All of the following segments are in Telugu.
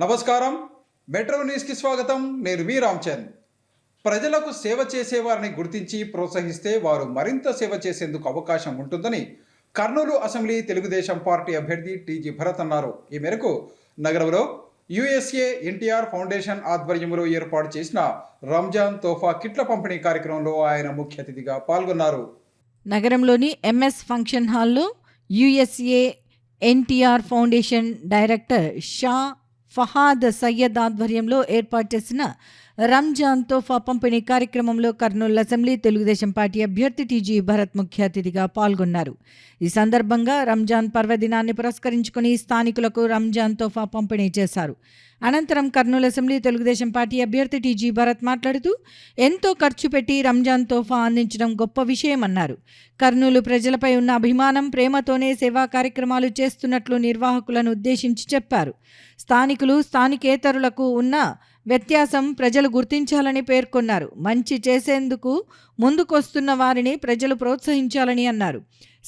నమస్కారం. మెట్రో న్యూస్కి స్వాగతం. నేను మీ రామ్చంద్. ప్రజలకు సేవ చేసేవారిని గుర్తించి ప్రోత్సహిస్తే వారు మరింత సేవ చేసేందుకు అవకాశం ఉంటుందని కర్నూలు అసెంబ్లీ తెలుగుదేశం పార్టీ అభ్యర్థి టీజీ భరత్ అన్నారు. ఈ మేరకు నగరంలో యుఎస్ఏ ఎన్టీఆర్ ఫౌండేషన్ ఆధ్వర్యంలో ఏర్పాటు చేసిన రంజాన్ తోఫా కిట్ల పంపిణీ కార్యక్రమంలో ఆయన ముఖ్య అతిథిగా పాల్గొన్నారు. నగరంలోని ఎంఎస్ ఫంక్షన్ హాల్లో USA NTR foundation director Shah Fahad Syed ఆధ్వర్యంలో ఏర్పాటు చేసిన రంజాన్ తోఫా పంపిణీ కార్యక్రమంలో కర్నూలు అసెంబ్లీ తెలుగుదేశం పార్టీ అభ్యర్థి టీజీ భరత్ ముఖ్య అతిథిగా పాల్గొన్నారు. ఈ సందర్భంగా రంజాన్ పర్వదినాన్ని పురస్కరించుకుని స్థానికులకు రంజాన్ తోఫా పంపిణీ చేశారు. అనంతరం కర్నూలు అసెంబ్లీ తెలుగుదేశం పార్టీ అభ్యర్థి టీజీ భరత్ మాట్లాడుతూ ఎంతో ఖర్చు పెట్టి రంజాన్ తోఫా అందించడం గొప్ప విషయమన్నారు. కర్నూలు ప్రజలపై ఉన్న అభిమానం, ప్రేమతోనే సేవా కార్యక్రమాలు చేస్తున్నట్లు నిర్వాహకులను ఉద్దేశించి చెప్పారు. స్థానికులు, స్థానికేతరులకు ఉన్న వ్యత్యాసం ప్రజలు గుర్తించాలని పేర్కొన్నారు. మంచి చేసేందుకు ముందుకొస్తున్న వారిని ప్రజలు ప్రోత్సహించాలని అన్నారు.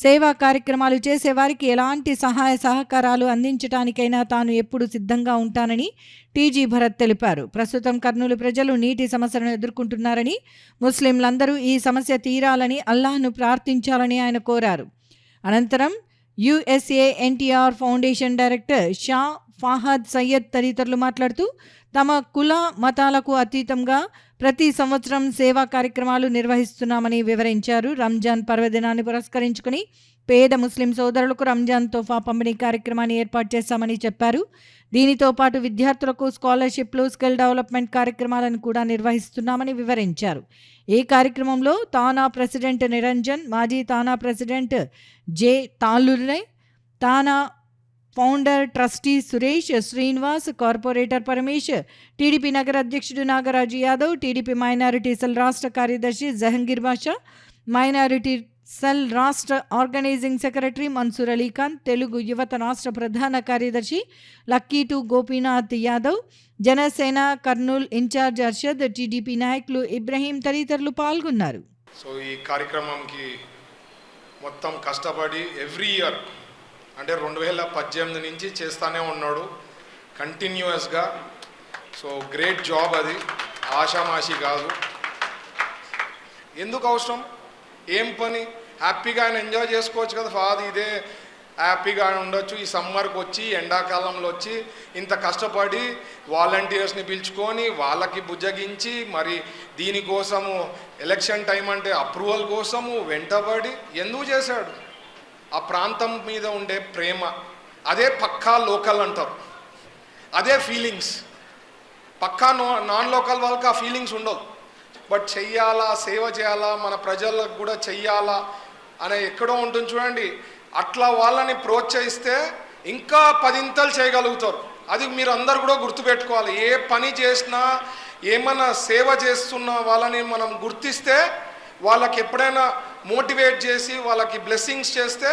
సేవా కార్యక్రమాలు చేసేవారికి ఎలాంటి సహాయ సహకారాలు అందించడానికైనా తాను ఎప్పుడు సిద్ధంగా ఉంటానని టీజీ భరత్ తెలిపారు. ప్రస్తుతం కర్నూలు ప్రజలు నీటి సమస్యను ఎదుర్కొంటున్నారని, ముస్లింలందరూ ఈ సమస్య తీరాలని అల్లాహ్ను ప్రార్థించాలని ఆయన కోరారు. అనంతరం USA NTR foundation director Shah Fahad Syed తదితరులు మాట్లాడుతూ తమ కుల మతాలకు అతీతంగా ప్రతి సంవత్సరం సేవా కార్యక్రమాలు నిర్వహిస్తున్నామని వివరించారు. రంజాన్ పర్వదినాన్ని పురస్కరించుకుని పేద ముస్లిం సోదరులకు రంజాన్ తోఫా పంపిణీ కార్యక్రమాన్ని ఏర్పాటు చేశామని చెప్పారు. దీనితో పాటు విద్యార్థులకు స్కాలర్షిప్లు, స్కిల్ డెవలప్మెంట్ కార్యక్రమాలను కూడా నిర్వహిస్తున్నామని వివరించారు. ఈ కార్యక్రమంలో తానా ప్రెసిడెంట్ నిరంజన్, మాజీ తానా ప్రెసిడెంట్ జె తాళ్ళూరే, TANA founder trustee Suresh, Srinivas, corporator Paramesh, TDP నగర అధ్యక్షుడు Nagaraju Yadav, TDP minority cell రాష్ట్ర కార్యదర్శి జహంగీర్ బాషా, మైనారిటీ సెల్ రాష్ట్ర ఆర్గనైజింగ్ సెక్రటరీ మన్సూర్ అలీఖాన్, తెలుగు యువత రాష్ట్ర ప్రధాన కార్యదర్శి లక్కీటు గోపీనాథ్ యాదవ్, జనసేన కర్నూలు ఇన్ఛార్జ్ అర్షద్, టీడీపీ నాయకులు ఇబ్రహీం తదితరులు పాల్గొన్నారు. సో ఈ కార్యక్రమంకి మొత్తం కష్టపడి ఎవ్రీ ఇయర్ అంటే 2018 నుంచి చేస్తూనే ఉన్నాడు కంటిన్యూస్గా. సో గ్రేట్ జాబ్, అది ఆషామాషి కాదు. ఎందుకు అవసరం, ఏం పని, హ్యాపీగా ఆయన ఎంజాయ్ చేసుకోవచ్చు కదా. ఫాదర్ ఇదే హ్యాపీగా ఉండొచ్చు. ఈ సమ్మర్కి వచ్చి, ఎండాకాలంలో వచ్చి ఇంత కష్టపడి వాలంటీర్స్ని పిలుచుకొని వాళ్ళకి బుజ్జగించి, మరి దీనికోసము ఎలక్షన్ టైం అంటే అప్రూవల్ కోసము వెంటబడి ఎందుకు చేశాడు. ఆ ప్రాంతం మీద ఉండే ప్రేమ, అదే పక్కా లోకల్ అంటారు, అదే ఫీలింగ్స్. పక్కా నాన్ లోకల్ వాళ్ళకి ఆ ఫీలింగ్స్ ఉండవు. బట్ చెయ్యాలా, సేవ చేయాలా, మన ప్రజలకు కూడా చెయ్యాలా అనే ఎక్కడో ఉంటుంది చూడండి. అట్లా వాళ్ళని ప్రోత్సహిస్తే ఇంకా 10 చేయగలుగుతారు. అది మీరు అందరు కూడా గుర్తుపెట్టుకోవాలి. ఏ పని చేసినా, ఏమన్నా సేవ చేస్తున్న వాళ్ళని మనం గుర్తిస్తే, వాళ్ళకి ఎప్పుడైనా మోటివేట్ చేసి వాళ్ళకి బ్లెస్సింగ్స్ చేస్తే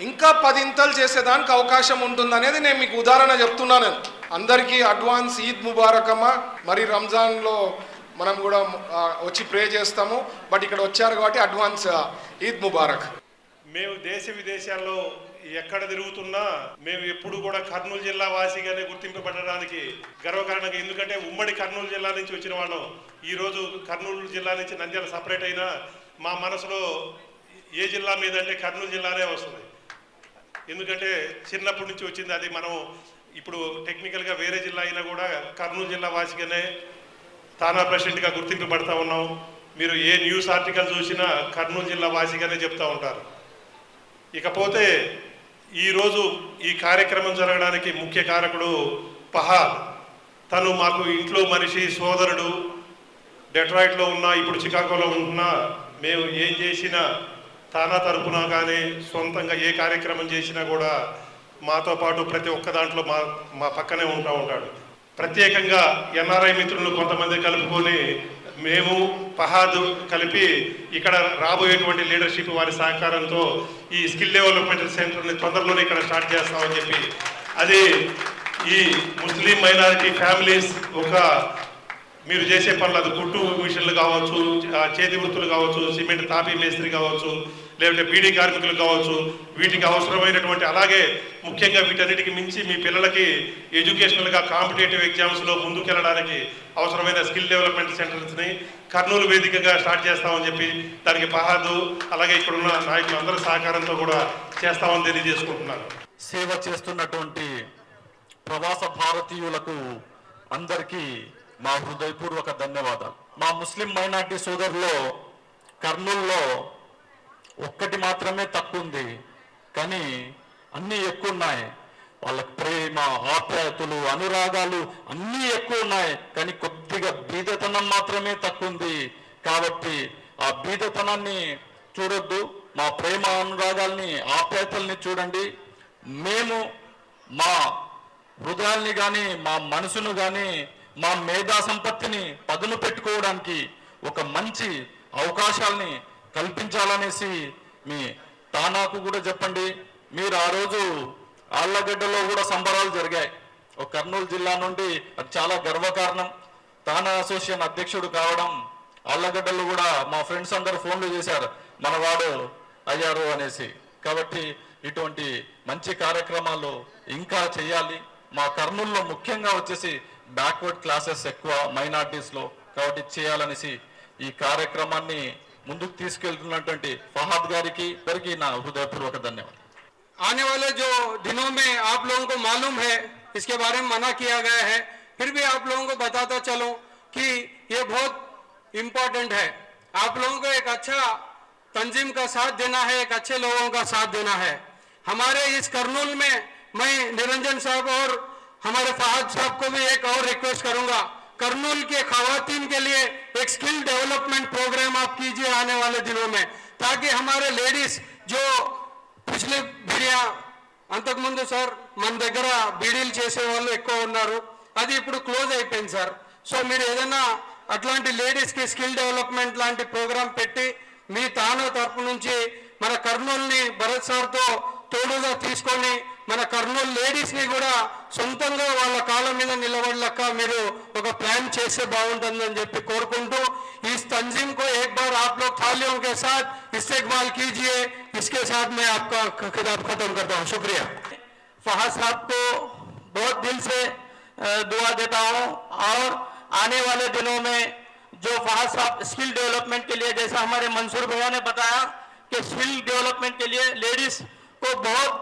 ఇంకా 10 చేసేదానికి అవకాశం ఉంటుంది అనేది నేను మీకు ఉదాహరణ చెప్తున్నాను. అందరికీ అడ్వాన్స్ ఈద్ ముబారక్ అమ్మ. మరి రంజాన్లో మనం కూడా వచ్చి ప్రే చేస్తాము, బట్ ఇక్కడ వచ్చారు కాబట్టి అడ్వాన్స్ ఈద్ ముబారక్. మేము దేశ విదేశాల్లో ఎక్కడ తిరుగుతున్నా మేము ఎప్పుడు కూడా కర్నూలు జిల్లా వాసిగానే గుర్తింపబడడానికి గర్వకారణంగా. ఎందుకంటే ఉమ్మడి కర్నూలు జిల్లా నుంచి వచ్చిన వాళ్ళం. ఈరోజు కర్నూలు జిల్లా నుంచి నంద్యాల సపరేట్ అయినా మా మనసులో ఏ జిల్లా మీద అంటే కర్నూలు జిల్లానే వస్తుంది. ఎందుకంటే చిన్నప్పటి నుంచి వచ్చింది అది. మనం ఇప్పుడు టెక్నికల్గా వేరే జిల్లా అయినా కూడా కర్నూలు జిల్లా వాసిగానే తానా ప్రెసిడెంట్గా గుర్తింపబడతా ఉన్నాం. మీరు ఏ న్యూస్ ఆర్టికల్ చూసినా కర్నూలు జిల్లా వాసిగానే చెప్తూ ఉంటారు. ఇకపోతే ఈరోజు ఈ కార్యక్రమం జరగడానికి ముఖ్య కారకుడు ఫహాద్. తను మాకు ఇంట్లో మనిషి, సోదరుడు. డెట్రాయిట్లో ఉన్నా, ఇప్పుడు చికాగోలో ఉంటున్నా, మేము ఏం చేసినా తానా తరపున కానీ సొంతంగా ఏ కార్యక్రమం చేసినా కూడా మాతో పాటు ప్రతి ఒక్క దాంట్లో మా పక్కనే ఉంటాడు. ప్రత్యేకంగా ఎన్ఆర్ఐ మిత్రులను కొంతమంది కలుపుకొని మేము ఫహాద్ కలిపి ఇక్కడ రాబోయేటువంటి లీడర్షిప్ వారి సహకారంతో ఈ స్కిల్ డెవలప్మెంట్ సెంటర్ని తొందరలోనే ఇక్కడ స్టార్ట్ చేస్తామని చెప్పి, అది ఈ ముస్లిం మైనారిటీ ఫ్యామిలీస్ ఒక మీరు చేసే పనులు, అది కుట్టు మిషన్లు కావచ్చు, చేతి వృత్తులు కావచ్చు, సిమెంట్ తాపీ మేస్త్రి కావచ్చు, లేదంటే బీడీ కార్మికులు కావచ్చు, వీటికి అవసరమైనటువంటి, అలాగే ముఖ్యంగా వీటన్నిటికి మించి మీ పిల్లలకి ఎడ్యుకేషనల్గా కాంపిటేటివ్ ఎగ్జామ్స్లో ముందుకెళ్ళడానికి అవసరమైన స్కిల్ డెవలప్మెంట్ సెంటర్స్ని కర్నూలు వేదికగా స్టార్ట్ చేస్తామని చెప్పి దానికి ఫహాదు అలాగే ఇక్కడున్న నాయకులందరి సహకారంతో కూడా చేస్తామని తెలియజేసుకుంటున్నాను. సేవ చేస్తున్నటువంటి ప్రవాస భారతీయులకు అందరికీ మా హృదయపూర్వక ధన్యవాదాలు. మా ముస్లిం మైనార్టీ సోదరులో కర్నూలులో ఒక్కటి మాత్రమే తక్కువ ఉంది, కానీ అన్నీ ఎక్కువ ఉన్నాయి. వాళ్ళకి ప్రేమ, ఆప్యాయతలు, అనురాగాలు అన్నీ ఎక్కువ ఉన్నాయి, కానీ కొద్దిగా బీదతనం మాత్రమే తక్కువ ఉంది. కాబట్టి ఆ బీదతనాన్ని చూడొద్దు, మా ప్రేమ అనురాగాల్ని, ఆప్యాయతల్ని చూడండి. మేము మా హృదయాల్ని కానీ, మా మనసును కానీ, మా మేధా సంపత్తిని పదును పెట్టుకోవడానికి ఒక మంచి అవకాశాలని కల్పించాలనేసి మీ తానాకు కూడా చెప్పండి. మీరు ఆ రోజు ఆళ్ళగడ్డలో కూడా సంబరాలు జరిగాయి. ఒక కర్నూలు జిల్లా నుండి అది చాలా గర్వకారణం. తానా అసోసియేషన్ అధ్యక్షుడు కావడం, ఆళ్ళగడ్డలో కూడా మా ఫ్రెండ్స్ అందరూ ఫోన్లు చేశారు మనవాడు అయ్యారు అనేసి. కాబట్టి ఇటువంటి మంచి కార్యక్రమాలు ఇంకా చేయాలి. మా కర్నూలులో ముఖ్యంగా వచ్చేసి బ్యాక్వర్డ్ క్లాసెస్ ఎక్కువ మైనార్టీస్లో, కాబట్టి చేయాలనేసి ఈ కార్యక్రమాన్ని ముందుకు తీసుకెళ్తున్నటువంటి ఫహాద్ గారికి అందరికీ నా హృదయపూర్వక ధన్యవాదాలు. आने वाले जो दिनों में आप लोगों को मालूम है, इसके बारे में मना किया गया है, फिर भी आप लोगों को बताता चलो कि ये बहुत इम्पोर्टेंट है. आप लोगों को एक अच्छा तंजीम का साथ देना है, एक अच्छे लोगों का साथ देना है. हमारे इस कर्नूल में मैं निरंजन साहब और हमारे फहाद साहब को भी एक और रिक्वेस्ट करूंगा, कर्नूल के खवातीन के लिए एक स्किल डेवलपमेंट प्रोग्राम आप कीजिए आने वाले दिनों में, ताकि हमारे लेडीज जो పిछలే బీడియా అంతకుముందు సార్ మన దగ్గర బీడీలు చేసే వాళ్ళు ఎక్కువ ఉన్నారు, అది ఇప్పుడు క్లోజ్ అయిపోయింది సార్. సో మీరు ఏదైనా అట్లాంటి లేడీస్కి స్కిల్ డెవలప్మెంట్ లాంటి ప్రోగ్రామ్ పెట్టి మీ తాను తరపు నుంచి మన కర్నూలుని భరత్ సార్తో తోడుగా తీసుకొని మన కర్నూలు లేడీస్ని కూడా సొంతంగా వాళ్ళ కాళ్ళ మీద నిలబడలేక మీరు ఒక ప్లాన్ చేస్తే బాగుంటుందని చెప్పి కోరుకుంటూ इस तंजीम को एक बार आप लोग थालियों के साथ इस्तेमाल कीजिए. इसके साथ मैं आपका खिताब खत्म करता हूँ. शुक्रिया. फहाद साहब को बहुत दिल से दुआ देता हूँ, और आने वाले दिनों में जो फहाद साहब स्किल डेवलपमेंट के लिए, जैसा हमारे मंसूर भैया ने बताया कि स्किल डेवलपमेंट के लिए लेडीज को बहुत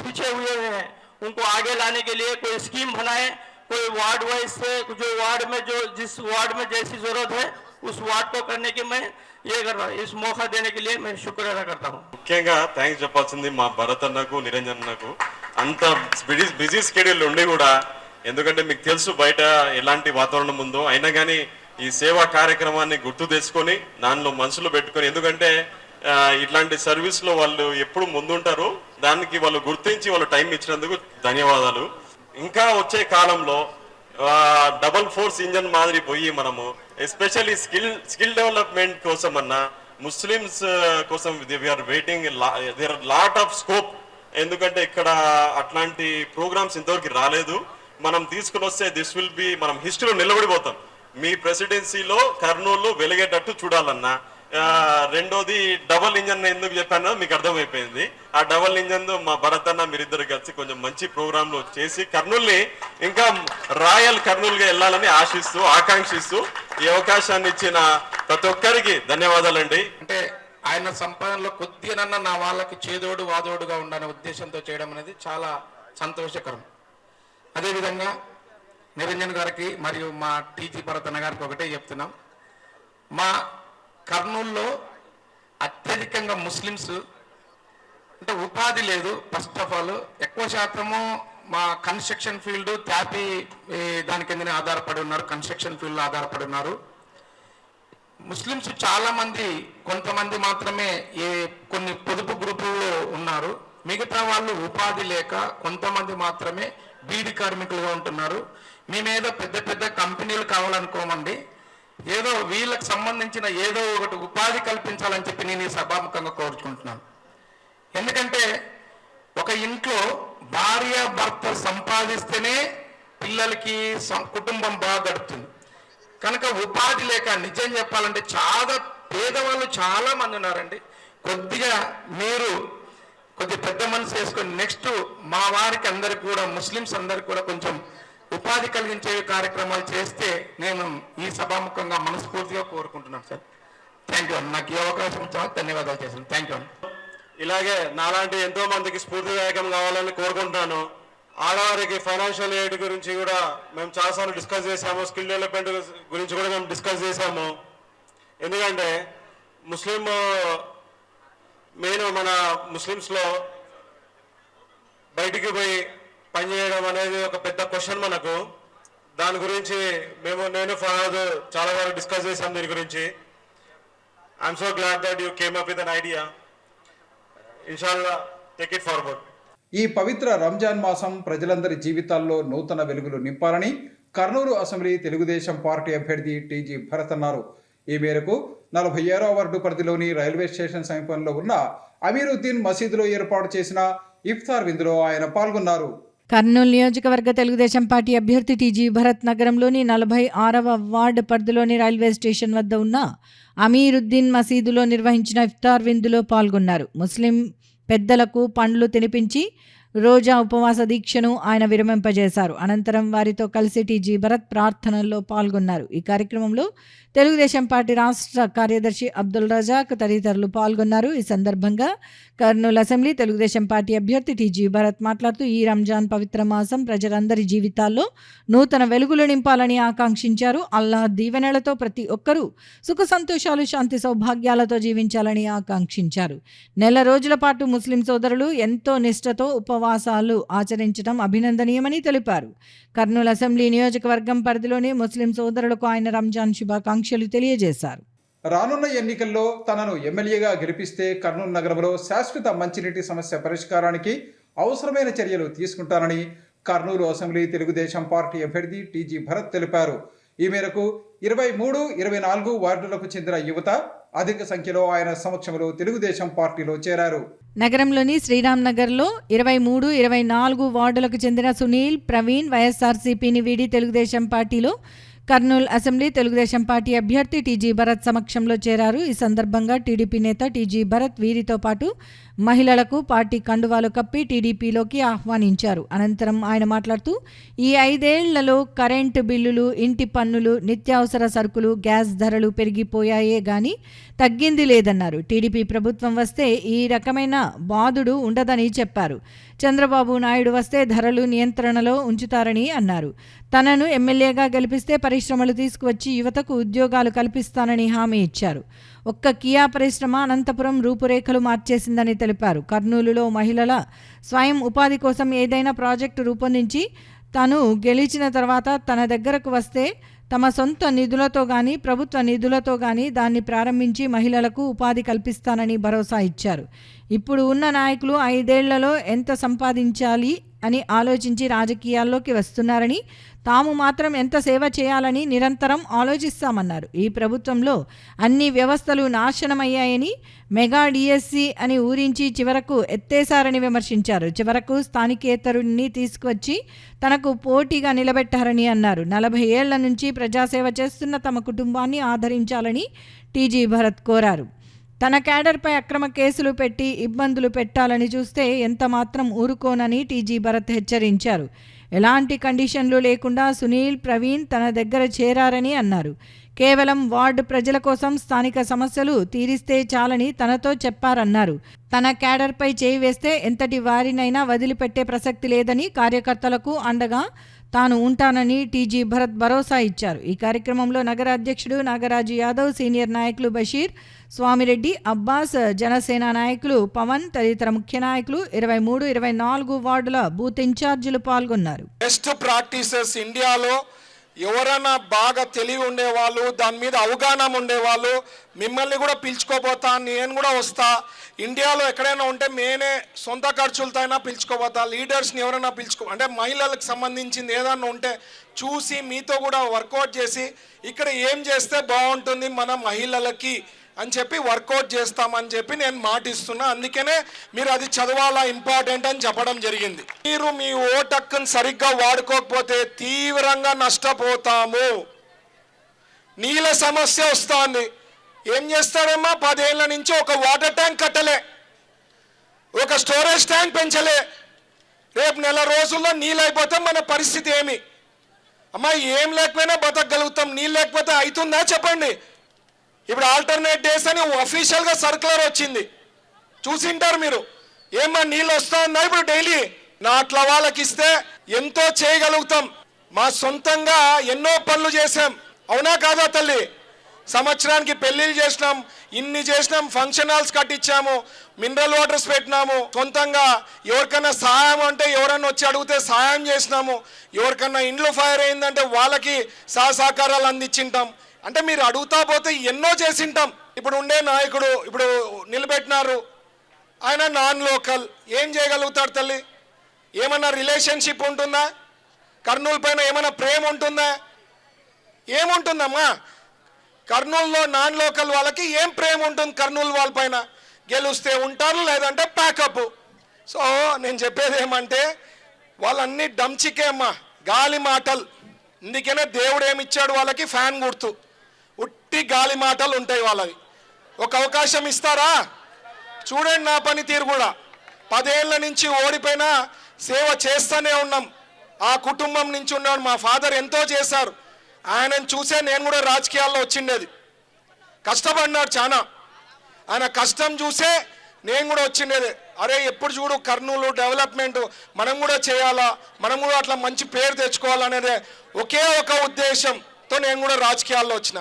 पीछे हुए हैं, उनको आगे लाने के लिए कोई स्कीम बनाए, कोई वार्ड वाइज से जो वार्ड में जो जिस वार्ड में जैसी जरूरत है उस वार्ड को करने की मैं ये कर रहा हूँ. इस मौका देने के लिए मैं शुक्र अदा करता हूँ. ముఖ్యంగా థ్యాంక్స్ చెప్పాల్సింది మా భరత్ అన్నకు, నిరంజన్ అన్నకు. అంత బిజీ స్కెడ్యూల్ ఉండి కూడా, ఎందుకంటే మీకు తెలుసు బయట ఎలాంటి వాతావరణం ఉందో, అయినా కానీ ఈ సేవా కార్యక్రమాన్ని గుర్తు తెచ్చుకొని దానిలో మనసులో పెట్టుకొని, ఎందుకంటే ఇట్లాంటి సర్వీస్లో వాళ్ళు ఎప్పుడు ముందుంటారు, దానికి వాళ్ళు గుర్తించి వాళ్ళు టైం ఇచ్చినందుకు ధన్యవాదాలు. ఇంకా వచ్చే కాలంలో డబల్ ఫోర్స్ ఇంజన్ మాదిరి పోయి మనము ఎస్పెషల్లీ స్కిల్ డెవలప్మెంట్ కోసం అన్నా ముస్లిమ్స్ కోసం we are waiting, there are lot of scope. ఎందుకంటే ఇక్కడ అట్లాంటి ప్రోగ్రామ్స్ ఇంతవరకు రాలేదు. మనం తీసుకుని వస్తే దిస్ విల్ బి, మనం హిస్టరీలో నిలబడిపోతాం. మీ ప్రెసిడెన్సీలో కర్నూలు వెలిగేటట్టు చూడాలన్నా. రెండోది డబల్ ఇంజన్ ఎందుకు చెప్పానో మీకు అర్థమైపోయింది. ఆ డబల్ ఇంజన్ మా భరత్ అన్న మీరిద్దరు కలిసి కొంచెం మంచి ప్రోగ్రాంలు చేసి కర్నూలుని ఇంకా రాయల్ కర్నూలుగా వెళ్ళాలని ఆశిస్తూ, ఆకాంక్షిస్తూ ఈ అవకాశాన్ని ఇచ్చిన ప్రతి ఒక్కరికి ధన్యవాదాలండి. అంటే ఆయన సంపాదనలో కొద్దిగానన్నా నా వాళ్ళకి చేదోడు వాదోడుగా ఉండాలనే ఉద్దేశంతో చేయడం అనేది చాలా సంతోషకరం. అదేవిధంగా నిరంజన్ గారికి మరియు మా టీజీ భరతన్న గారికి ఒకటే చెప్తున్నాం, మా కర్నూలులో అత్యధికంగా ముస్లిమ్స్, అంటే ఉపాధి లేదు. ఫస్ట్ ఆఫ్ ఆల్ ఎక్కువ శాతము మా కన్స్ట్రక్షన్ ఫీల్డ్, తాపీ దాని కిందనే ఆధారపడి ఉన్నారు, కన్స్ట్రక్షన్ ఫీల్డ్లో ఆధారపడి ఉన్నారు. ముస్లిమ్స్ చాలా మంది, కొంతమంది మాత్రమే కొన్ని పొదుపు గ్రూపుల్లో ఉన్నారు. మిగతా వాళ్ళు ఉపాధి లేక కొంతమంది మాత్రమే బీడీ కార్మికులుగా ఉంటున్నారు. మేమేదో పెద్ద పెద్ద కంపెనీలు కావాలనుకోమండి, ఏదో వీళ్ళకి సంబంధించిన ఏదో ఒకటి ఉపాధి కల్పించాలని చెప్పి నేను ఈ సభాముఖంగా కోరుకుంటున్నాను. ఎందుకంటే ఒక ఇంట్లో భార్య భర్త సంపాదిస్తేనే పిల్లలకి కుటుంబం బాగా గడుపుతుంది. కనుక ఉపాధి లేక నిజం చెప్పాలంటే చాలా పేదవాళ్ళు చాలా మంది ఉన్నారండి. కొద్దిగా మీరు పెద్ద మనసు చేసుకొని నెక్స్ట్ మా వారికి అందరికి కూడా, ముస్లిమ్స్ అందరికి కూడా కొంచెం ఉపాధి కలిగించే కార్యక్రమాలు చేస్తే నేను ఈ సభాముఖంగా మనస్ఫూర్తిగా కోరుకుంటున్నాను సార్. థ్యాంక్ యూ అన్న, నాకు ఈ అవకాశం చాలా ధన్యవాదాలు చేశాను. థ్యాంక్ యూ అన్న. ఇలాగే నాలాంటి ఎంతో మందికి స్ఫూర్తిదాయకం కావాలని కోరుకుంటున్నాను. ఆడవారికి ఫైనాన్షియల్ ఎయిడ్ గురించి కూడా మేము చాలాసార్లు డిస్కస్ చేశాము, స్కిల్ డెవలప్మెంట్ గురించి కూడా మేము డిస్కస్ చేశాము. ఎందుకంటే మెయిన్ మన ముస్లిమ్స్లో బయటికి పోయి పనిచేయడం అనేది ఒక పెద్ద క్వశ్చన్ మనకు. దాని గురించి నేను ఫర్హాద్ చాలా వరకు డిస్కస్ చేశాం దీని గురించి. I'm so glad that you came up with an idea. ఇన్షాల్లా టేక్ ఇట్ ఫార్వర్డ్. ఈ పవిత్ర రంజాన్ మాసం ప్రజలందరి జీవితాల్లో నూతన వెలుగులు నింపాలని కర్నూలు అసెంబ్లీ తెలుగుదేశం పార్టీ అభ్యర్థి టీజీ భరత్ అన్నారు. ఈ మేరకు 47వ వార్డు పరిధిలోని రైల్వే స్టేషన్ సమీపంలో ఉన్న అమీరుద్దీన్ మసీదులో ఏర్పాటు చేసిన ఇఫ్తార్ విందులో ఆయన పాల్గొన్నారు. కర్నూలు నియోజకవర్గ తెలుగుదేశం పార్టీ అభ్యర్థి టీజీ భరత్ నగరంలోని 46వ వార్డు పరిధిలోని రైల్వే స్టేషన్ వద్ద ఉన్న అమీరుద్దీన్ మసీదులో నిర్వహించిన ఇఫ్తార్ విందులో పాల్గొన్నారు. ముస్లిం పెద్దలకు పండ్లు తినిపించి రోజా ఉపవాస దీక్షను ఆయన విరమింపజేశారు. అనంతరం వారితో కలిసి టీజీ భరత్ ప్రార్థనల్లో పాల్గొన్నారు. ఈ కార్యక్రమంలో తెలుగుదేశం పార్టీ రాష్ట్ర కార్యదర్శి అబ్దుల్ రజాక్ తదితరులు పాల్గొన్నారు. ఈ సందర్భంగా కర్నూలు అసెంబ్లీ తెలుగుదేశం పార్టీ అభ్యర్థి టీజీ భరత్ మాట్లాడుతూ ఈ రంజాన్ పవిత్ర మాసం ప్రజలందరి జీవితాల్లో నూతన వెలుగులు నింపాలని ఆకాంక్షించారు. అల్లాహ్ దీవెనలతో ప్రతి ఒక్కరూ సుఖ సంతోషాలు, శాంతి సౌభాగ్యాలతో జీవించాలని ఆకాంక్షించారు. నెల రోజుల పాటు ముస్లిం సోదరులు ఎంతో నిష్ఠతో ఉపవాసాలు ఆచరించడం అభినందనీయమని తెలిపారు. కర్నూలు అసెంబ్లీ నియోజకవర్గం పరిధిలోని ముస్లిం సోదరులకు ఆయన రంజాన్ శుభాకాంక్షలు తెలియజేశారు. రానున్న ఎన్నికల్లో తనను ఎమ్మెల్యేగా గెలిపిస్తే కర్నూలు నగరంలో శాశ్వత మంచినీటి సమస్య పరిష్కారానికి అవసరమైన చర్యలు తీసుకుంటానని కర్నూలు అసెంబ్లీ తెలుగుదేశం పార్టీ అభ్యర్థి టీజీ భరత్ తెలిపారు. ఈ మేరకు 23, 24 వార్డులకు చెందిన యువత అధిక సంఖ్యలో ఆయన సమక్షంలో తెలుగుదేశం పార్టీలో చేరారు. నగరంలోని శ్రీరామ్ నగర్లో 23, 24 వార్డులకు చెందిన సునీల్, ప్రవీణ్ వైఎస్ఆర్సీపీని వీడి తెలుగుదేశం పార్టీలో కర్నూలు అసెంబ్లీ తెలుగుదేశం పార్టీ అభ్యర్థి టీజీ భరత్ సమక్షంలో చేరారు. ఈ సందర్భంగా టీడీపీ నేత టీజీ భరత్ వీరితో పాటు మహిళలకు పార్టీ కండువాలు కప్పి టీడీపీలోకి ఆహ్వానించారు. అనంతరం ఆయన మాట్లాడుతూ ఈ 5 ఏళ్లలో కరెంటు బిల్లులు, ఇంటి పన్నులు, నిత్యావసర సరుకులు, గ్యాస్ ధరలు పెరిగిపోయాయే గాని తగ్గింది లేదన్నారు. టీడీపీ ప్రభుత్వం వస్తే ఈ రకమైన బాధుడు ఉండదని చెప్పారు. చంద్రబాబు నాయుడు వస్తే ధరలు నియంత్రణలో ఉంచుతారని అన్నారు. తనను ఎమ్మెల్యేగా గెలిపిస్తే పరిశ్రమలు తీసుకువచ్చి యువతకు ఉద్యోగాలు కల్పిస్తానని హామీ ఇచ్చారు. ఒక్క కియా పరిశ్రమ అనంతపురం రూపురేఖలు మార్చేసిందని తెలిపారు. కర్నూలులో మహిళల స్వయం ఉపాధి కోసం ఏదైనా ప్రాజెక్టు రూపొందించి తాను గెలిచిన తర్వాత తన దగ్గరకు వస్తే తమ సొంత నిధులతో కానీ ప్రభుత్వ నిధులతో కానీ దాన్ని ప్రారంభించి మహిళలకు ఉపాధి కల్పిస్తానని భరోసా ఇచ్చారు. ఇప్పుడు ఉన్న నాయకులు 5 ఏళ్లలో ఎంత సంపాదించాలి అని ఆలోచించి రాజకీయాల్లోకి వస్తున్నారని, తాము మాత్రం ఎంత సేవ చేయాలని నిరంతరం ఆలోచిస్తామన్నారు. ఈ ప్రభుత్వంలో అన్ని వ్యవస్థలు నాశనమయ్యాయని, మెగా డిఎస్సి అని ఊరించి చివరకు ఎత్తేశారని విమర్శించారు. చివరకు స్థానికేతరుడిని తీసుకువచ్చి తనకు పోటీగా నిలబెట్టారని అన్నారు. 40 ఏళ్ల నుంచి ప్రజాసేవ చేస్తున్న తమ కుటుంబాన్ని ఆదరించాలని టీజీ భరత్ కోరారు. తన క్యాడర్పై అక్రమ కేసులు పెట్టి ఇబ్బందులు పెట్టాలని చూస్తే ఎంత మాత్రం ఊరుకోనని టీజీ భరత్ హెచ్చరించారు. ఎలాంటి కండిషన్లు లేకుండా సునీల్, ప్రవీణ్ తన దగ్గర చేరారని అన్నారు. కేవలం వార్డు ప్రజల కోసం స్థానిక సమస్యలు తీరిస్తే చాలని తనతో చెప్పారన్నారు. తన క్యాడర్పై చేయి వేస్తే ఎంతటి వారినైనా వదిలిపెట్టే ప్రసక్తి లేదని, కార్యకర్తలకు అండగా తాను ఉంటానని టీజీ భరత్ భరోసా ఇచ్చారు. ఈ కార్యక్రమంలో నగర అధ్యక్షుడు నాగరాజు యాదవ్, సీనియర్ నాయకులు బషీర్, స్వామిరెడ్డి, అబ్బాస్, జనసేన నాయకులు పవన్ తదితర ముఖ్య నాయకులు 23, 24 వార్డుల బూత్ ఇన్ఛార్జీలు పాల్గొన్నారు. బెస్ట్ ప్రాక్టీసెస్ ఇండియాలో ఎవరైనా బాగా తెలివి ఉండేవాళ్ళు, దాని మీద అవగాహన ఉండేవాళ్ళు మిమ్మల్ని కూడా పిలుచుకోపోతా, నేను కూడా వస్తా. ఇండియాలో ఎక్కడైనా ఉంటే నేనే సొంత ఖర్చులతో అయినా పిలుచుకోపోతా. లీడర్స్ని ఎవరైనా అంటే మహిళలకు సంబంధించింది ఏదన్నా ఉంటే చూసి మీతో కూడా వర్కౌట్ చేసి ఇక్కడ ఏం చేస్తే బాగుంటుంది మన మహిళలకి అని చెప్పి వర్కౌట్ చేస్తామని చెప్పి నేను మాటిస్తున్నా. అందుకనే మీరు అది చదవాలా, ఇంపార్టెంట్ అని చెప్పడం జరిగింది. మీరు మీ ఓటు హక్కును సరిగ్గా వాడుకోకపోతే తీవ్రంగా నష్టపోతాము. నీళ్ళ సమస్య వస్తుంది, ఏం చేస్తాడమ్మా? 10 ఏళ్ల నుంచి ఒక వాటర్ ట్యాంక్ కట్టలే, ఒక స్టోరేజ్ ట్యాంక్ పెంచలే. రేపు నెల రోజుల్లో నీళ్ళు అయిపోతే మన పరిస్థితి ఏమి? అమ్మా, ఏం లేకపోయినా బతకగలుగుతాం, నీళ్ళు లేకపోతే అవుతుందా చెప్పండి? ఇప్పుడు ఆల్టర్నేట్ డేస్ అని అఫీషియల్గా సర్క్యులర్ వచ్చింది, చూసింటారు మీరు. ఏమ్మా, నీళ్ళు వస్తా ఉందా ఇప్పుడు డైలీ? నాట్ల వాళ్ళకి ఇస్తే ఎంతో చేయగలుగుతాం. మా సొంతంగా ఎన్నో పనులు చేసాం, అవునా కాదా తల్లి? సంవత్సరానికి పెళ్ళిళ్ళు చేసినాం, ఇన్ని చేసినాం, ఫంక్షన్ హాల్స్ కట్టించాము, మినరల్ వాటర్స్ పెట్టినాము, సొంతంగా ఎవరికైనా సహాయం అంటే ఎవరన్నా వచ్చి అడిగితే సహాయం చేసినాము, ఎవరికన్నా ఇండ్లు ఫైర్ అయిందంటే వాళ్ళకి సహకారాలు అందించింటాం. అంటే మీరు అడుగుతా పోతే ఎన్నో చేసింటాం. ఇప్పుడు ఉండే నాయకుడు ఇప్పుడు నిలబెట్టినారు, ఆయన నాన్ లోకల్. ఏం చేయగలుగుతాడు తల్లి? ఏమన్నా రిలేషన్షిప్ ఉంటుందా? కర్నూలు పైన ఏమైనా ప్రేమ ఉంటుందా? ఏముంటుందమ్మా? కర్నూలులో నాన్ లోకల్ వాళ్ళకి ఏం ప్రేమ ఉంటుంది కర్నూలు వాళ్ళ పైన? గెలుస్తే ఉంటారు, లేదంటే ప్యాకప్. సో నేను చెప్పేది ఏమంటే వాళ్ళన్నీ డంచికే అమ్మా, గాలి మాటలు. అందుకనే దేవుడు ఏమిచ్చాడు వాళ్ళకి? ఫ్యాన్ గుర్తు. ఉట్టి గాలి మాటలు ఉంటాయి వాళ్ళవి. ఒక అవకాశం ఇస్తారా? చూడండి నా పనితీరు కూడా. 10 ఏళ్ల నుంచి ఓడిపోయినా సేవ చేస్తూనే ఉన్నాం. ఆ కుటుంబం నుంచి ఉన్నాడు, మా ఫాదర్ ఎంతో చేశారు. ఆయనను చూసే నేను కూడా రాజకీయాల్లో వచ్చిండేది. కష్టపడినాడు చాలా, ఆయన కష్టం చూసే నేను కూడా వచ్చిండేది. అరే ఎప్పుడు చూడు కర్నూలు డెవలప్మెంట్ మనం కూడా చేయాలా, మనం కూడా అట్లా మంచి పేరు తెచ్చుకోవాలనేదే ఒకే ఒక ఉద్దేశంతో నేను కూడా రాజకీయాల్లో వచ్చిన.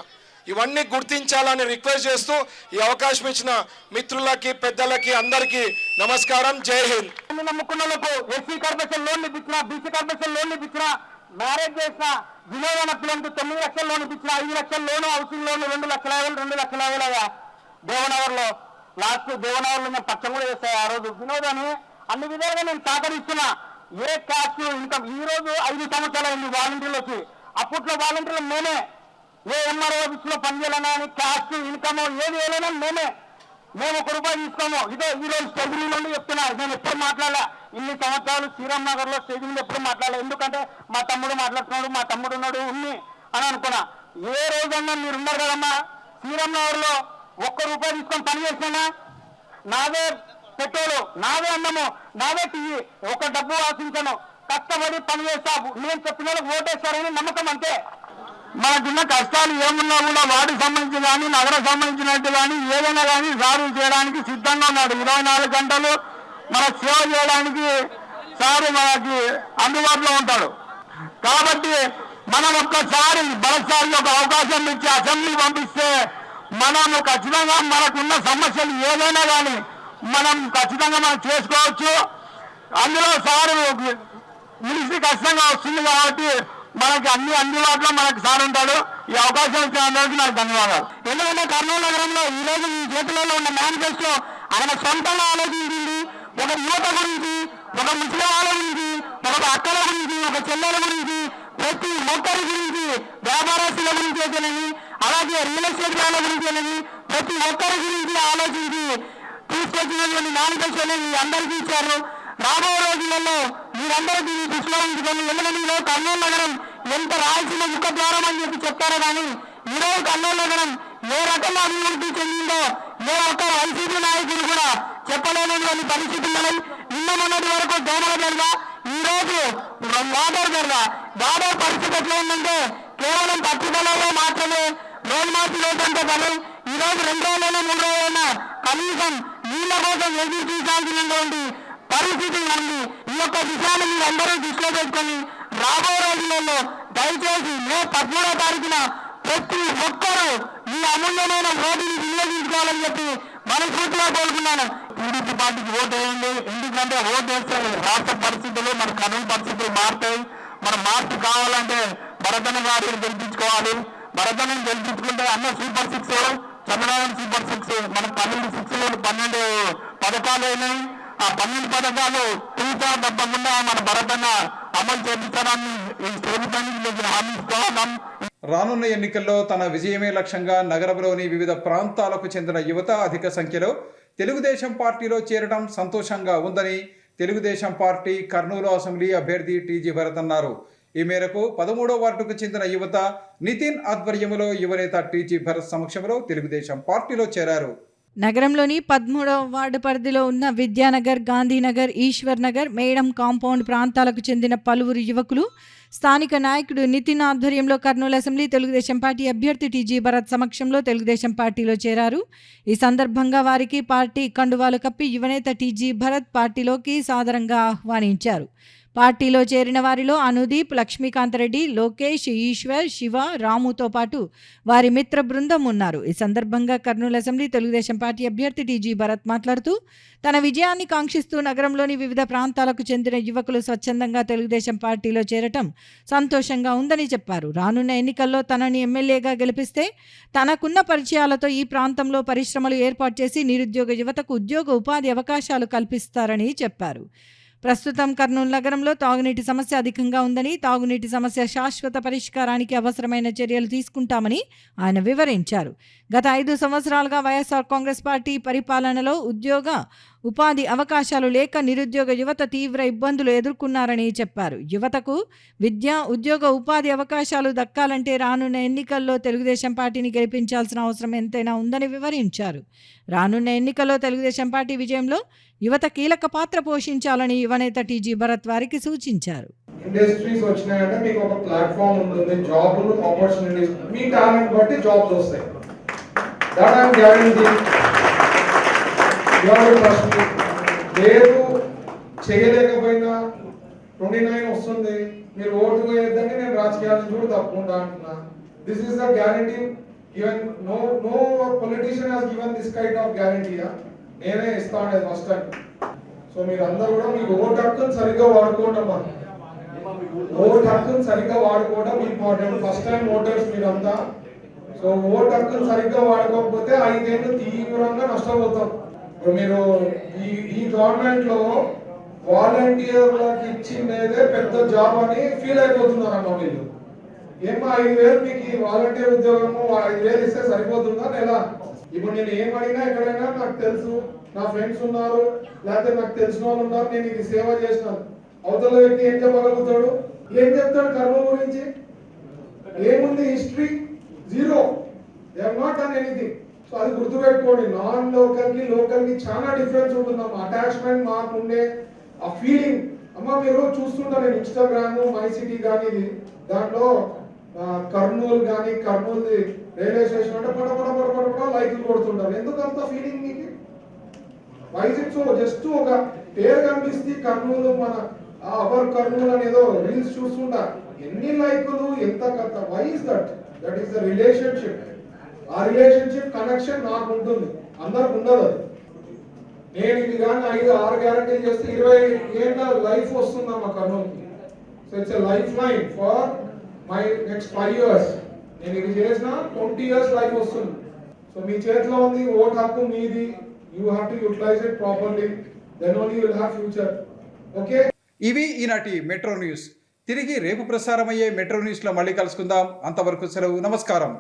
ఇవన్నీ గుర్తించాలని రిక్వెస్ట్ చేస్తూ ఈ అవకాశం ఇచ్చిన మిత్రులకి, పెద్దలకి అందరికీ నమస్కారం. జై హింద్. నమ్ముకున్నలకు ఎస్సీ కార్పొరేషన్ లోన్లు ఇప్పించిన, బీసీ కార్పొరేషన్ లోన్లు ఇప్పించిన, మ్యారేజ్ చేసిన వినోదన పిల్లలకు 9 లక్షల లోన్ ఇప్పించిన, 5 లక్షల లోను, హౌసింగ్ లోన్ 2 లక్షల 2 దేవనగర్లో లాస్ట్ దేవనగర్లో నేను పచ్చం కూడా చేస్తాను. ఆ రోజు వినోదాన్ని అన్ని విధాలుగా నేను సహకరిస్తున్నా. ఏ క్యాస్ట్ ఇన్కమ్ ఈ రోజు 5 సంవత్సరాలు అయింది వాలంటీర్లు వచ్చి. అప్పట్లో వాలంటీర్లు మేమే, ఏ ఎంఆర్ఓ ఆఫీస్ లో పనిచేయాలన్నా కానీ క్యాస్ట్ ఇన్కమ్ ఏది వేయాలన్నా మేము 1 రూపాయి తీసుకోము. ఇదే ఈ రోజు స్టేజ్ నుండి చెప్తున్నా. నేను ఎప్పుడు మాట్లాడలే, ఇన్ని సంవత్సరాలు శ్రీరామ్ నగర్ లో స్టేజ్ మీద ఎప్పుడు మాట్లాడలే. ఎందుకంటే మా తమ్ముడు మాట్లాడుతున్నాడు, మా తమ్ముడు ఉన్నాడు ఉన్ని అని అనుకున్నా. ఏ రోజన్నా మీరు ఉన్నారు కదమ్మా, శ్రీరామ్ నగర్ లో 1 రూపాయి తీసుకొని పని చేసినా నాదే పెట్రోలు, నాదే అన్నము, నాదే టీవీ, ఒక డబ్బు ఆశించను, కష్టపడి పని చేస్తావు. నేను చెప్పిన వాళ్ళకి ఓటేస్తారని నమ్మకం అంతే. మనకున్న కష్టాలు ఏమున్నా కూడా వార్డుకు సంబంధించి కానీ నగరం సంబంధించినట్టు కానీ ఏదైనా కానీ సాల్వ్ చేయడానికి సిద్ధంగా ఉన్నాడు. 24 గంటలు మన సేవ చేయడానికి సారు మనకి అందుబాటులో ఉంటాడు. కాబట్టి మనం ఒక్కసారి మరోసారి ఒక అవకాశం ఇచ్చి అసెంబ్లీ పంపిస్తే మనము ఖచ్చితంగా మనకున్న సమస్యలు ఏదైనా కానీ మనం ఖచ్చితంగా మనం చేసుకోవచ్చు. అందులో సారు మినిస్ట్రీ ఖచ్చితంగా వస్తుంది కాబట్టి మనకి అన్ని అందుబాటులో మనకు సార్ ఉంటాడు. ఈ అవకాశం ఇచ్చిన అందరికీ నాకు ధన్యవాదాలు. ఎందుకంటే కర్నూలు నగరంలో ఈ రోజు ఈ చేతులలో ఉన్న మేనిఫెస్టో ఆయన సొంతంగా ఆలోచించింది. ఒక యువత గురించి, ఒక ముస్లిం వాళ్ళ గురించి, ఒక అక్కల గురించి, ఒక చెల్లెల గురించి, ప్రతి ఒక్కరి గురించి, వ్యాపారస్తుల గురించి అయితేనేది, అలాగే రియల్ ఎస్టేట్ వాళ్ళ గురించి అనేది ప్రతి ఒక్కరి గురించి ఆలోచించి తీసుకొచ్చినటువంటి మేనిఫెస్టో అనేది అందరికీ ఇచ్చారు. రాబోయే రోజులలో మీరందరికీ దృష్టిలో ఉంచుకొని ఎందుకంటే కర్నూలు నగరం ఎంత రాల్సిన ముఖ ద్వారం అని చెప్పి చెప్తారో కానీ ఈరోజు కర్నూలు నగరం ఏ రకంగా అభివృద్ధి చెందిందో ఏ ఒక్క వైసీపీ నాయకులు కూడా చెప్పలేనటువంటి పరిస్థితులు. నిన్న మొన్నటి వరకు దోమల పెరగా, ఈ రోజు వాటర్ పెరగా. వాటర్ పరిస్థితి ఎట్లా ఉందంటే కేవలం పట్టుదలలో మాత్రమే రోజు మార్చి లేదంటే కానీ ఈ రోజు 2 రోజులైనా 3 రోజులైనా కనీసం నీళ్ళ కోసం ఎదురు చూసాల్సినటువంటి పరిస్థితి ఉంది. ఈ యొక్క విషయాన్ని మీరు అందరూ దృష్టిలో పెట్టుకొని రాబోయే రోజులలో దయచేసి మే 13వ తారీఖున ప్రతి ఒక్కరూ ఈ అమూల్యమైన ఓటుని వినియోగించుకోవాలని చెప్పి మనస్ఫూర్తిగా కోరుకున్నాను. టీడీపీ పార్టీకి ఓటు వేయండి. ఎందుకంటే ఓటు వేస్తే రాష్ట్ర పరిస్థితులు, మన కర్నూలు పరిస్థితులు మారుతాయి. మన మార్పు కావాలంటే భరతన్న గారిని గెలిపించుకోవాలి. భరతన్నని గెలిపించుకుంటే అన్న సూపర్ 6, చంద్రబాబు సూపర్ 6, మన 12 6లో 12 పథకాలు అయినాయి. ఆ 12 పథకాలు తూచా తప్పకుండా మన భరతన్న అమలు చేపిస్తారని ఈ స్టేట్ పైన హామీ ఇస్తున్నాం. రానున్న ఎన్నికల్లో తన విజయమే లక్ష్యంగా నగరంలోని వివిధ ప్రాంతాలకు చెందిన యువత అధిక సంఖ్యలో తెలుగుదేశం పార్టీలో చేరడం సంతోషంగా ఉందని తెలుగుదేశం పార్టీ కర్నూలు అసెంబ్లీ అభ్యర్థి టీజీ భరత్ అన్నారు. ఈ మేరకు 13వ వార్డుకు చెందిన యువత నితిన్ ఆధ్వర్యంలో యువనేత టీజీ భరత్ సమక్షంలో తెలుగుదేశం పార్టీలో చేరారు. నగరంలోని 13వ వార్డు పరిధిలో ఉన్న విద్యానగర్, గాంధీనగర్, ఈశ్వర్ నగర్, మేడం కాంపౌండ్ ప్రాంతాలకు చెందిన పలువురు యువకులు స్థానిక నాయకుడు నితిన్ ఆధ్వర్యంలో కర్నూలు అసెంబ్లీ తెలుగుదేశం పార్టీ అభ్యర్థి టీజీ భరత్ సమక్షంలో తెలుగుదేశం పార్టీలో చేరారు. ఈ సందర్భంగా వారికి పార్టీ కండువాలు కప్పి యువనేత టీజీ భరత్ పార్టీలోకి సాదరంగా ఆహ్వానించారు. పార్టీలో చేరిన వారిలో అనుదీప్, లక్ష్మీకాంతరెడ్డి, లోకేష్, ఈశ్వర్, శివ, రాముతో పాటు వారి మిత్ర బృందం ఉన్నారు. ఈ సందర్భంగా కర్నూలు అసెంబ్లీ తెలుగుదేశం పార్టీ అభ్యర్థి టీజీ భరత్ మాట్లాడుతూ తన విజయాన్ని కాంక్షిస్తూ నగరంలోని వివిధ ప్రాంతాలకు చెందిన యువకులు స్వచ్ఛందంగా తెలుగుదేశం పార్టీలో చేరటం సంతోషంగా ఉందని చెప్పారు. రానున్న ఎన్నికల్లో తనని ఎమ్మెల్యేగా గెలిపిస్తే తనకున్న పరిచయాలతో ఈ ప్రాంతంలో పరిశ్రమలు ఏర్పాటు చేసి నిరుద్యోగ యువతకు ఉద్యోగ ఉపాధి అవకాశాలు కల్పిస్తారని చెప్పారు. ప్రస్తుతం కర్నూలు నగరంలో తాగునీటి సమస్య అధికంగా ఉందని, తాగునీటి సమస్య శాశ్వత పరిష్కారానికి అవసరమైన చర్యలు తీసుకుంటామని ఆయన వివరించారు. గత 5 సంవత్సరాలుగా వైఎస్ఆర్ కాంగ్రెస్ పార్టీ పరిపాలనలో ఉద్యోగ ఉపాధి అవకాశాలు లేక నిరుద్యోగ యువత తీవ్ర ఇబ్బందులు ఎదుర్కొన్నారని చెప్పారు. యువతకు విద్య, ఉద్యోగ ఉపాధి అవకాశాలు దక్కాలంటే రానున్న ఎన్నికల్లో తెలుగుదేశం పార్టీని గెలిపించాల్సిన అవసరం ఎంతైనా ఉందని వివరించారు. రానున్న ఎన్నికల్లో తెలుగుదేశం పార్టీ విజయంలో యువత కీలక పాత్ర పోషించాలని యువనేత టీజీ భరత్ వారికి సూచించారు. ఇండస్ట్రీస్ వచ్చినాయంటే మీకు ఒక ప్లాట్ఫామ్ ఉంటుంది, జాబ్లు, ఆపర్చునిటీస్, మీ టాలెంట్ బట్టి జాబ్స్ వస్తాయి. That I am guaranteeing. లేదు చేయలేకపోయినా 29 వస్తుంది, మీరు ఓటు వేయద్దని నేను రాజకీయాల నుంచి కూడా తప్పుకుంటా అంటున్నా. This is the guarantee given. No politician has given this kind of guarantee. నేనే ఇస్తా అనేది ఫస్ట్ టైం. సో మీరు అందరూ కూడా మీకు ఓటు హక్కును సరిగ్గా వాడుకోవడం, ఓటు హక్కును సరిగ్గా వాడుకోవడం ఇంపార్టెంట్. ఫస్ట్ టైం ఓటర్స్ మీరంతా. సో ఓటు హక్కును సరిగ్గా వాడుకోకపోతే 5 ఏళ్ళు తీవ్రంగా నష్టపోతాం. ఇప్పుడు మీరు ఈ గవర్నమెంట్ లో వాలంటీర్లకు ఇచ్చిందేదే పెద్ద జాబ్ అని ఫీల్ అయిపోతున్నారన్న వీళ్ళు. ఏమో 5,000 మీకు వాలంటీర్ ఉద్యోగము 5,000 ఇస్తే సరిపోతుందా నెల? ఇప్పుడు నేను ఏమడినా ఎక్కడైనా నాకు తెలుసు, నా ఫ్రెండ్స్ ఉన్నారు, లేకపోతే నాకు తెలిసిన వాళ్ళు ఉన్నారు, నేను ఇది సేవ చేసినాను. అవతల వ్యక్తి ఏం చెప్పగలుగుతాడు? ఏం చెప్తాడు కర్నూలు గురించి? ఏముంది? History zero. They have not done anything. So అది గుర్తుపెట్టుకోండి. నాన్ లోకల్కి లోకల్కి చాలా డిఫరెన్స్ ఉంటుందమ్మా. అటాచ్మెంట్ మాకు ఉండే ఆ ఫీలింగ్. అమ్మ మీరు చూస్తుంటా, నేను ఇన్స్టాగ్రామ్, మై సిటీ కానీ దాంట్లో కర్నూలు కానీ కర్నూలు రైల్వే స్టేషన్ అంటే పడ లైట్లు కొడుతుంటారు. ఎందుకు అంత ఫీలింగ్ మీకు? వైజ్ ఇట్ సో జస్ట్ ఒక పేరు కనిపిస్తే కర్నూలు మన అవర్ కర్నూలు అనేదో రీల్స్ చూస్తుంటా, ఎన్ని లైకులు, ఎంత కథ. Wise that is the relationship. ఆ రిలేషన్షిప్ కనెక్షన్ నాకు ఉంటుంది, అందరికి ఉండదు. అది నేను ఇది కానీ 5-6 గ్యారంటీలు చేస్తే 20 ఏళ్ళ లైఫ్ వస్తుందమ్మా కర్నూలుకి. So it's a lifeline for my next 5 years. నేను ఇది చేసిన 20 years లైఫ్ వస్తుంది. సో మీ చేతిలో ఉంది, ఓటు హక్కు మీది. You have to utilize it properly, then only you will have future. Okay, ఇవి ఈనాటి మెట్రో న్యూస్. తిరిగి రేపు ప్రసారమయ్యే మెట్రో న్యూస్లో మళ్ళీ కలుసుకుందాం. అంతవరకు సెలవు. నమస్కారం.